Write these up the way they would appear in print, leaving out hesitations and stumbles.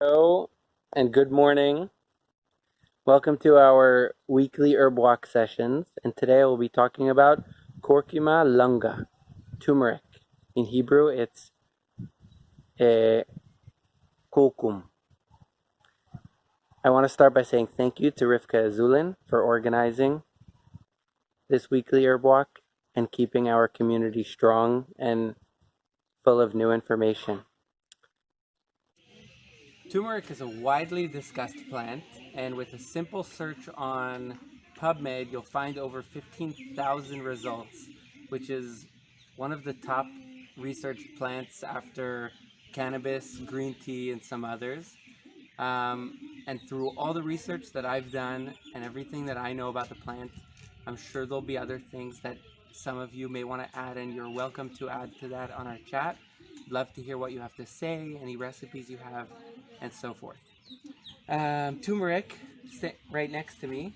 Hello and good morning. Welcome to our weekly herb walk sessions. And today we'll be talking about Curcuma longa, turmeric. In Hebrew, it's kokum. I want to start by saying thank you to Rivka Azulin for organizing this weekly herb walk and keeping our community strong and full of new information. Turmeric is a widely discussed plant, and with a simple search on PubMed, you'll find over 15,000 results, which is one of the top researched plants after cannabis, green tea, and some others. And through all the research that I've done and everything that I know about the plant, I'm sure there'll be other things that some of you may want to add, and you're welcome to add to that on our chat. Love to hear what you have to say, any recipes you have, and so forth. Turmeric, right next to me,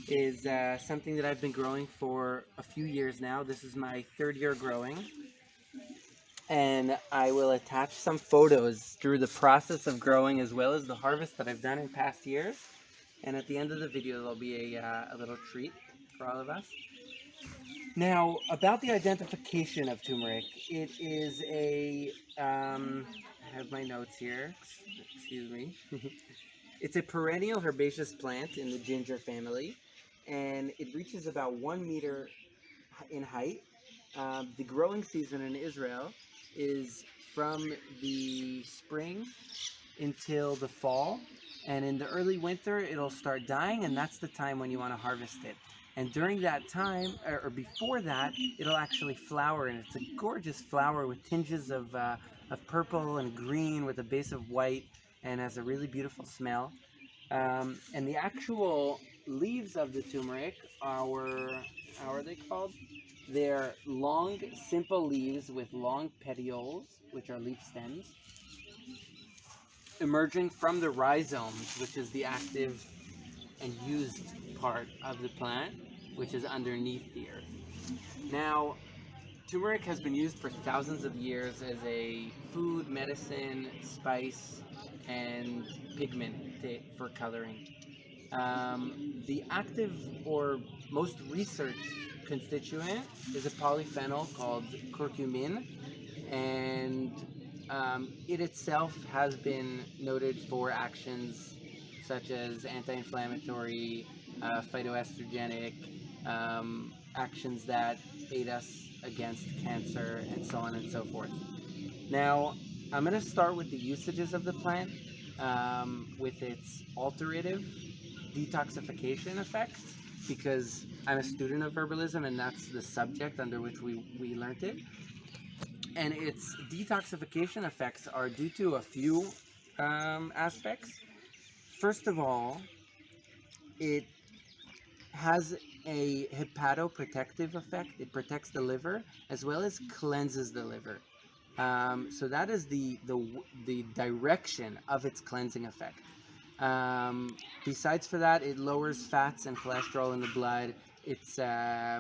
is something that I've been growing for a few years now. This is my third year growing. And I will attach some photos through the process of growing as well as the harvest that I've done in past years. And at the end of the video, there'll be a little treat for all of us. Now, about the identification of turmeric, it is I have my notes here, excuse me. It's a perennial herbaceous plant in the ginger family, and it reaches about 1 meter in height. The growing season in Israel is from the spring until the fall, and in the early winter it'll start dying, and that's the time when you want to harvest it. And during that time, or before that, it'll actually flower, and it's a gorgeous flower with tinges of purple and green with a base of white, and has a really beautiful smell. And the actual leaves of the turmeric are, how are they called? They're long, simple leaves with long petioles, which are leaf stems, emerging from the rhizomes, which is the active and used part of the plant, which is underneath the earth. Now, turmeric has been used for thousands of years as a food, medicine, spice, and pigment for coloring. The active or most researched constituent is a polyphenol called curcumin, and it itself has been noted for actions such as anti-inflammatory, phytoestrogenic, actions that aid us against cancer, and so on and so forth. Now, I'm going to start with the usages of the plant, with its alterative detoxification effects, because I'm a student of herbalism and that's the subject under which we learned it. And its detoxification effects are due to a few aspects. First of all, it has a hepatoprotective effect. It protects the liver as well as cleanses the liver. So that is the direction of its cleansing effect. Besides for that, it lowers fats and cholesterol in the blood. It's a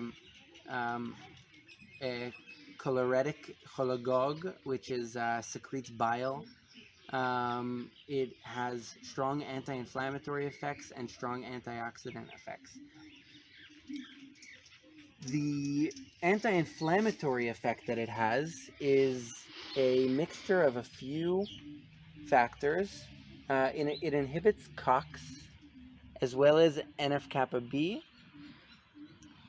choleretic cholagogue, which is secretes bile. It has strong anti-inflammatory effects and strong antioxidant effects. The anti-inflammatory effect that it has is a mixture of a few factors. It inhibits COX as well as NF-kappa B.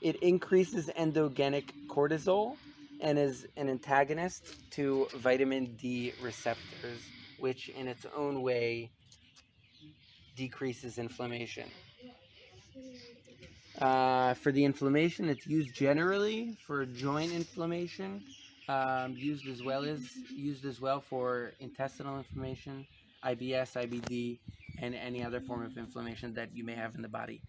It increases endogenic cortisol and is an antagonist to vitamin D receptors, which in its own way decreases inflammation. For the inflammation, it's used generally for joint inflammation, used as well for intestinal inflammation, IBS, IBD, and any other form of inflammation that you may have in the body.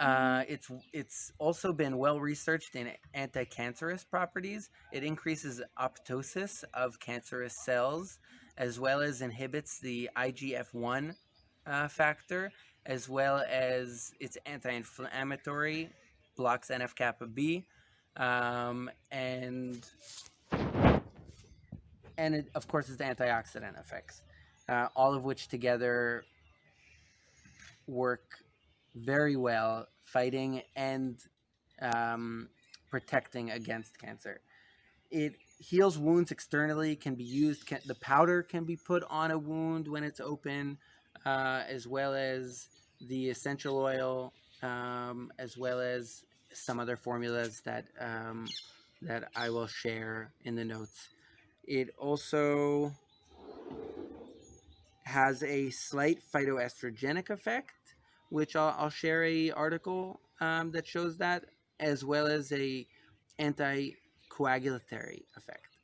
It's also been well researched in anti-cancerous properties. It increases apoptosis of cancerous cells, as well as inhibits the IGF-1 factor, as well as it's anti-inflammatory, blocks NF-kappa B, and it, of course, it's the antioxidant effects. all of which together work very well fighting and protecting against cancer. It heals wounds externally, can be used, the powder can be put on a wound when it's open, as well as the essential oil, as well as some other formulas that I will share in the notes. It also has a slight phytoestrogenic effect, which I'll share a article that shows that, as well as a anticoagulatory effect.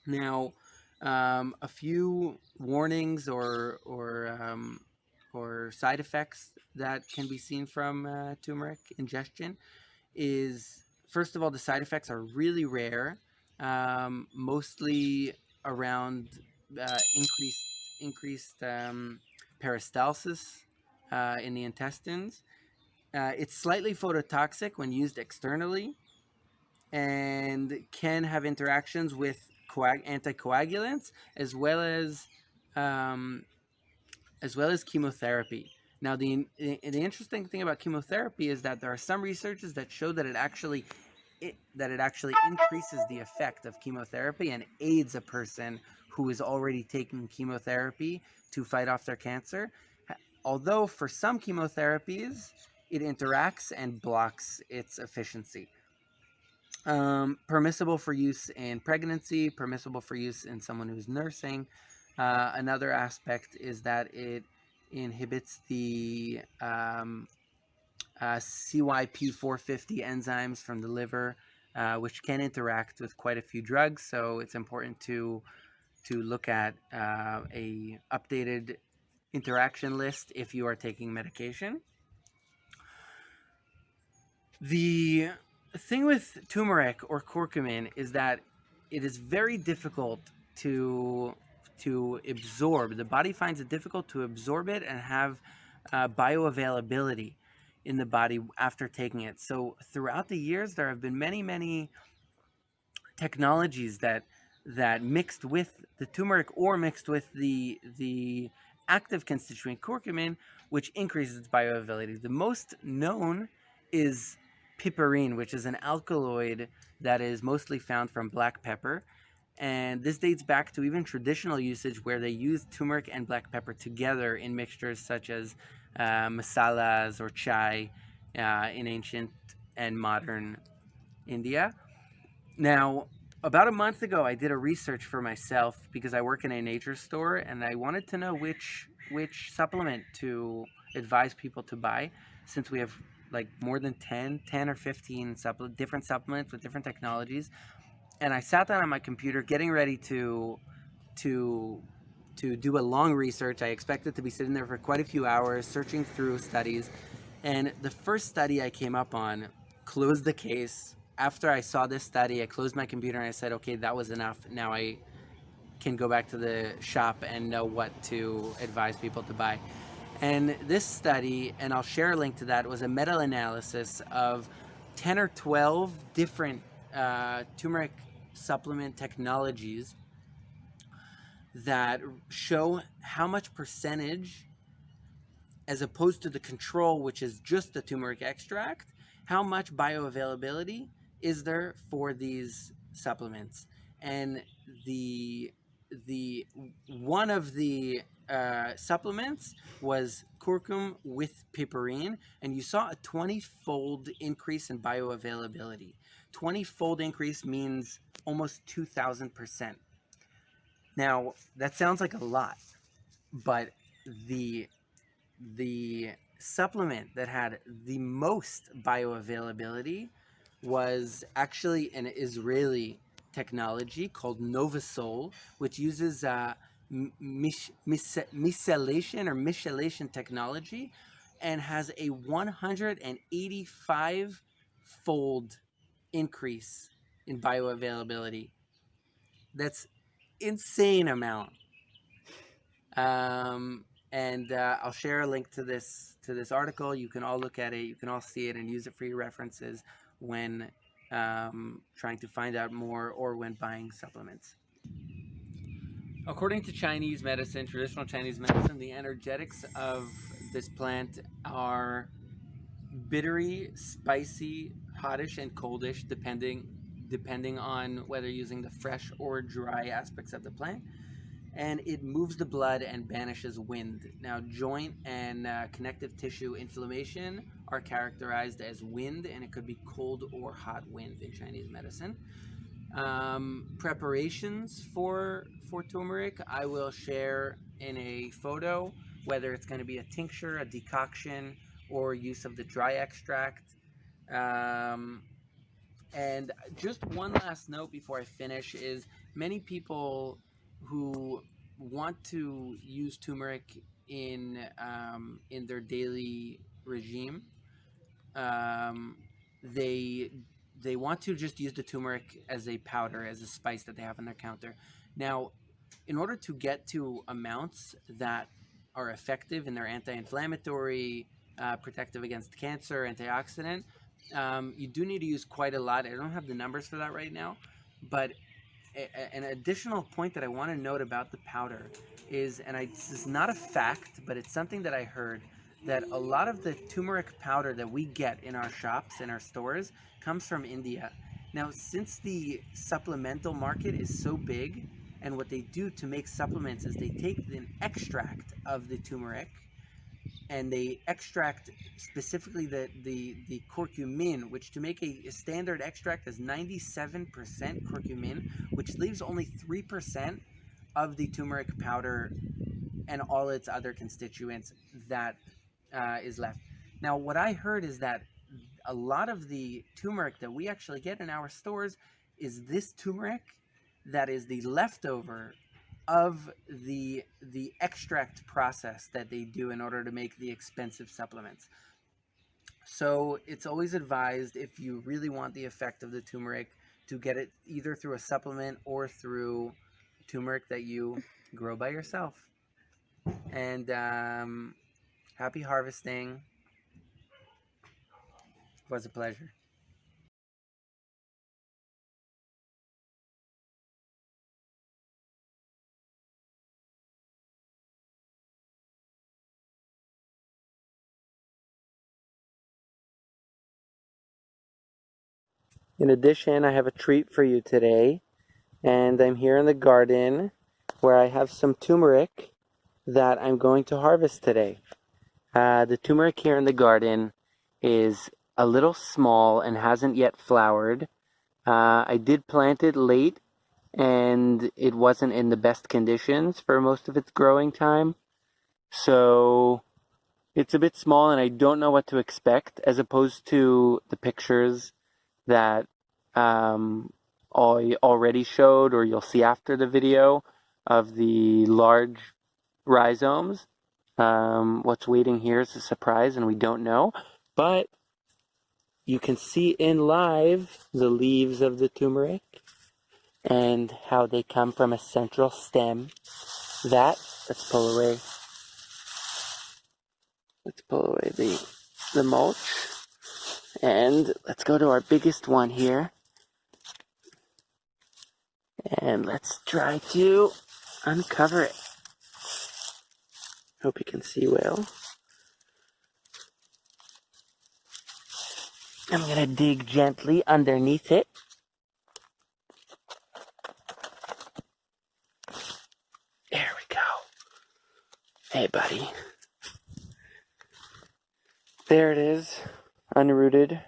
Now, a few warnings or side effects that can be seen from turmeric ingestion is, first of all, the side effects are really rare, mostly around increased peristalsis in the intestines. It's slightly phototoxic when used externally, and can have interactions with anticoagulants um, as well as chemotherapy. Now, the interesting thing about chemotherapy is that there are some researches that show that it actually increases the effect of chemotherapy and aids a person who is already taking chemotherapy to fight off their cancer. Although for some chemotherapies, it interacts and blocks its efficiency. Permissible for use in pregnancy, permissible for use in someone who's nursing. Another aspect is that it inhibits the CYP450 enzymes from the liver, which can interact with quite a few drugs. So it's important to look at a updated interaction list if you are taking medication. The thing with turmeric or curcumin is that it is very difficult to absorb. The body finds it difficult to absorb it and have bioavailability in the body after taking it. So throughout the years, there have been many technologies that mixed with the turmeric or mixed with the active constituent curcumin, which increases its bioavailability. The most known is piperine, which is an alkaloid that is mostly found from black pepper. And this dates back to even traditional usage where they used turmeric and black pepper together in mixtures such as masalas or chai in ancient and modern India. Now, about a month ago, I did a research for myself because I work in a nature store, and I wanted to know which supplement to advise people to buy, since we have like more than 10 or 15 different supplements with different technologies. And I sat down on my computer getting ready to do a long research. I expected to be sitting there for quite a few hours searching through studies, and the first study I came up on closed the case. After I saw this study, I closed my computer and I said, okay, that was enough. Now I can go back to the shop and know what to advise people to buy. And this study, and I'll share a link to that, was a meta-analysis of 10 or 12 different turmeric supplement technologies that show how much percentage, as opposed to the control, which is just the turmeric extract, how much bioavailability is there for these supplements. And the one of the supplements was curcum with piperine, and you saw a 20-fold increase in bioavailability. 20-fold increase means almost 2,000%. Now, that sounds like a lot, but the supplement that had the most bioavailability was actually an Israeli technology called Novasol, which uses micellation technology, and has a 185-fold increase in bioavailability. That's insane amount. And I'll share a link to this article. You can all look at it. You can all see it and use it for your references when trying to find out more or when buying supplements. According to Chinese medicine, traditional Chinese medicine, the energetics of this plant are bittery, spicy, hotish, and coldish, depending on whether using the fresh or dry aspects of the plant. And it moves the blood and banishes wind. Now, joint and connective tissue inflammation are characterized as wind, and it could be cold or hot wind in Chinese medicine. Preparations for turmeric I will share in a photo, whether it's going to be a tincture, a decoction, or use of the dry extract. Um, and just one last note before I finish is many people who want to use turmeric in their daily regime, um, they they want to just use the turmeric as a powder, as a spice that they have on their counter. Now, in order to get to amounts that are effective in their anti-inflammatory, protective against cancer, antioxidant, you do need to use quite a lot. I don't have the numbers for that right now, but an additional point that I want to note about the powder is, this is not a fact, but it's something that I heard, that a lot of the turmeric powder that we get in our shops, in our stores, comes from India. Now, since the supplemental market is so big, and what they do to make supplements is they take an extract of the turmeric, and they extract specifically the curcumin, which to make a standard extract is 97% curcumin, which leaves only 3% of the turmeric powder and all its other constituents that is left. Now, what I heard is that a lot of the turmeric that we actually get in our stores is this turmeric that is the leftover of the extract process that they do in order to make the expensive supplements. So it's always advised, if you really want the effect of the turmeric, to get it either through a supplement or through turmeric that you grow by yourself. And happy harvesting. It was a pleasure. In addition, I have a treat for you today, and I'm here in the garden where I have some turmeric that I'm going to harvest today. The turmeric here in the garden is a little small and hasn't yet flowered. I did plant it late, and it wasn't in the best conditions for most of its growing time. So it's a bit small, and I don't know what to expect, as opposed to the pictures that I already showed, or you'll see after the video, of the large rhizomes. What's waiting here is a surprise, and we don't know. But you can see in live the leaves of the turmeric and how they come from a central stem. Let's pull away the mulch. And let's go to our biggest one here. And let's try to uncover it. Hope you can see well. I'm going to dig gently underneath it. There we go. Hey, buddy. There it is, unrooted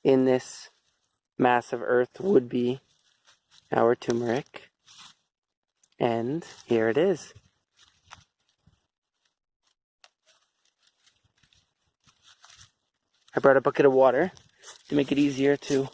in this mass of earth would be our turmeric. And here it is. I brought a bucket of water to make it easier to